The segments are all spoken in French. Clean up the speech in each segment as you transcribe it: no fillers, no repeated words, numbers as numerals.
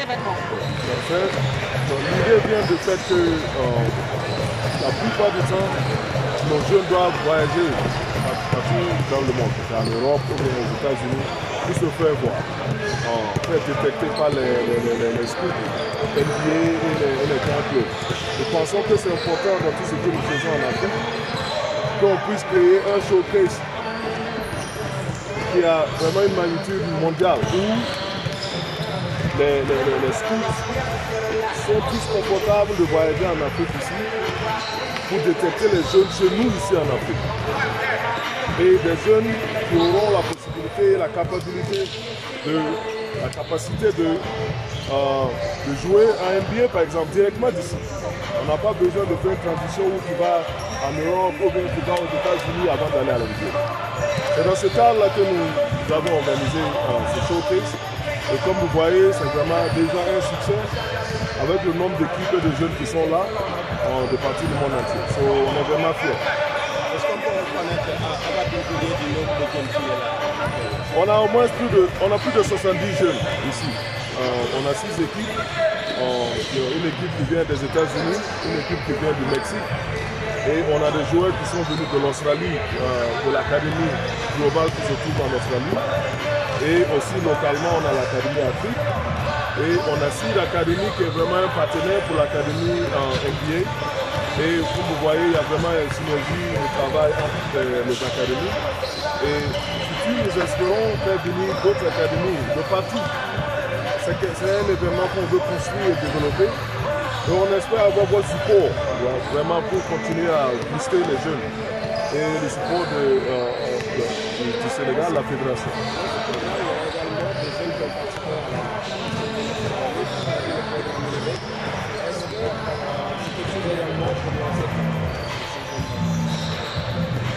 événement. L'idée vient du fait que la plupart du temps, nos jeunes doivent voyager partout dans le monde, en Europe ou aux États-Unis, pour se faire voir, faire détecter par les scouts, NBA et les grands clubs. Nous pensons que c'est important dans tout ce que nous faisons en Afrique, qu'on puisse créer un showcase qui a vraiment une magnitude mondiale, où les scouts sont tous confortables de voyager en Afrique ici, pour détecter les jeunes chez nous ici en Afrique. Et des jeunes qui auront la possibilité, la capacité de jouer à NBA par exemple directement d'ici. On n'a pas besoin de faire une transition où tu vas en Europe ou bien tu vas aux États-Unis avant d'aller à la NBA. C'est dans ce cadre-là que nous avons organisé ce showcase. Et comme vous voyez, c'est vraiment déjà un succès avec le nombre d'équipes et de jeunes qui sont là de partout du monde entier. On est vraiment fiers. Est-ce qu'on peut reconnaître du nombre de jeunes qui est là? On a au moins plus de 70 jeunes ici. On a 6 équipes. Une équipe qui vient des États-Unis, une équipe qui vient du Mexique. Et on a des joueurs qui sont venus de l'Australie, de l'académie globale qui se trouve en Australie. Et aussi localement, on a l'académie Afrique. Et on a SEED Academy qui est vraiment un partenaire pour l'académie NBA. Et comme vous voyez, il y a vraiment une synergie de travail entre les académies. Et nous espérons faire venir d'autres académies de partout. C'est un événement qu'on veut construire et développer. Et on espère avoir votre support vraiment pour continuer à booster les jeunes. Et le support du Sénégal, la fédération.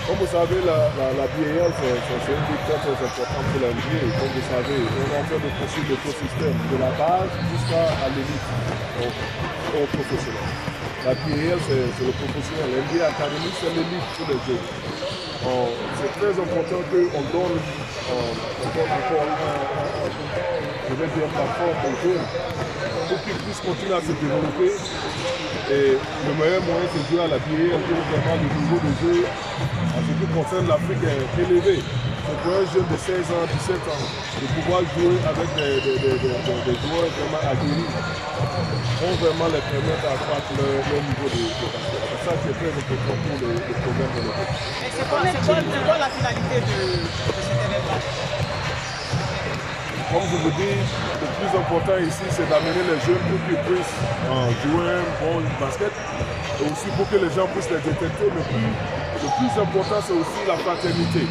Comme vous savez, la BAL, c'est une ligue très importante pour la NBA. Comme vous savez, on est en train de construire l'écosystème de la base jusqu'à l'élite, au professionnel. La BAL, c'est le professionnel. La NBA Academy, c'est l'élite pour les jeunes. C'est très important qu'on donne encore une plateforme aux jeunes pour qu'ils puissent continuer à se développer. Et le meilleur moyen de jouer à la BAL, vraiment le niveau de jeu en ce qui concerne l'Afrique est élevé. C'est pour un jeune de 16 ans, 17 ans, de pouvoir jouer avec des joueurs vraiment aguerris vont vraiment les permettre d'accroître leur niveau de basket. C'est ça qui est très important pour les programmes de l'équipe. C'est quoi la finalité de cet événement? Comme je vous dis, le plus important ici, c'est d'amener les jeunes pour qu'ils puissent jouer un bon basket et aussi pour que les gens puissent les détecter. Le plus important, c'est aussi la fraternité.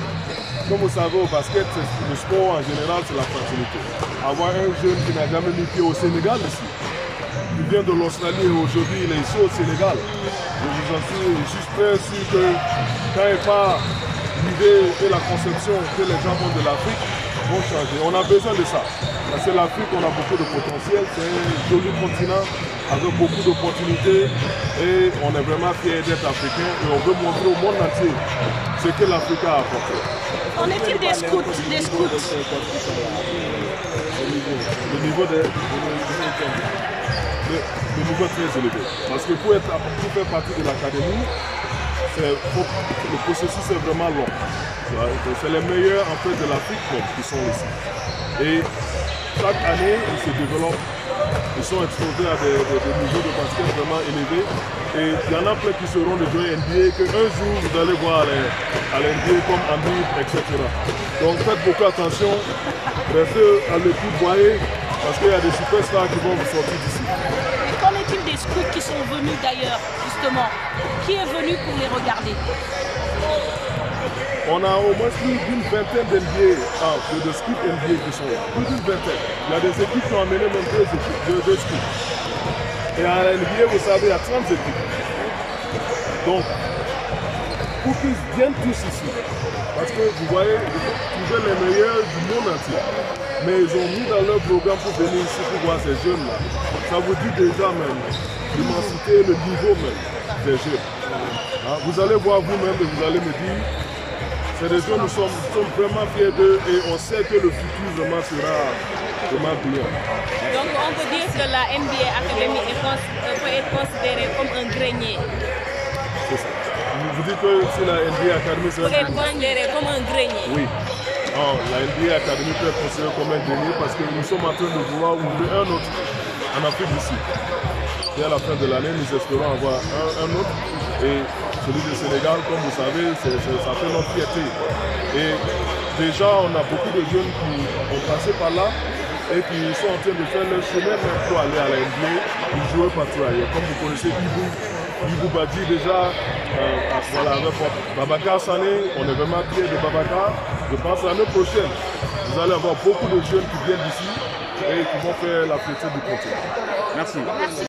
Comme vous savez, au basket, le sport en général, c'est la fraternité. Avoir un jeune qui n'a jamais mis pied au Sénégal ici, qui vient de l'Australie et aujourd'hui il est ici au Sénégal. Je suis très sûr que quand il part l'idée et la conception que les gens ont de l'Afrique, vont changer. On a besoin de ça. Parce que l'Afrique, on a beaucoup de potentiel. C'est un joli continent avec beaucoup d'opportunités. Et on est vraiment fiers d'être africains. Et on veut montrer au monde entier ce que l'Afrique a apporté. Qu'en est-il des scouts? Le niveau est très élevé. Parce que pour faire partie de l'académie, le processus est vraiment long. C'est les meilleurs en fait de l'Afrique qui sont ici. Et chaque année, ils se développent. Ils sont exposés à des niveaux de basket vraiment élevés. Et il y en a plein qui seront de jouer NBA, qu'un jour vous allez voir à l'NBA comme Embiid, etc. Donc faites beaucoup attention. Restez à l'écoute, voyez, parce qu'il y a des superstars qui vont vous sortir d'ici. Qu'en est-il des scouts qui sont venus d'ailleurs, justement? Qui est venu pour les regarder? On a au moins plus d'une vingtaine d'NBA, de scouts NBA qui sont là. Plus d'une vingtaine. Il y a des équipes qui ont amené même deux scouts. Et à la NBA, vous savez, il y a 30 équipes. Donc, pour qu'ils viennent tous ici, parce que vous voyez, ils veulent les meilleurs du monde entier. Mais ils ont mis dans leur programme pour venir ici pour voir ces jeunes-là. Ça vous dit déjà même l'immensité, le niveau même des jeunes. Vous allez voir vous-même et vous allez me dire, c'est des jeunes, nous sommes vraiment fiers d'eux et on sait que le futur vraiment sera vraiment brillant. Donc on peut dire que la NBA Academy peut être considérée comme un grenier? C'est ça. Vous dites que si la NBA Academy peut être considérée comme un grenier? Oui. Non, la NBA Academy peut être considérée comme un grenier parce que nous sommes en train de vouloir ouvrir un autre en Afrique du Sud. Et à la fin de l'année, nous espérons avoir un autre. Et celui du Sénégal, comme vous savez, ça fait notre fierté. Et déjà, on a beaucoup de jeunes qui ont passé par là et qui sont en train de faire leur chemin même pour aller à la NBA. Ils jouent partout ailleurs. Comme vous connaissez Ibou Badji déjà, voilà, avec Babacar Sané, on est vraiment fiers de Babacar. Je pense que l'année prochaine, vous allez avoir beaucoup de jeunes qui viennent d'ici et qui vont faire la fierté du continent. Merci.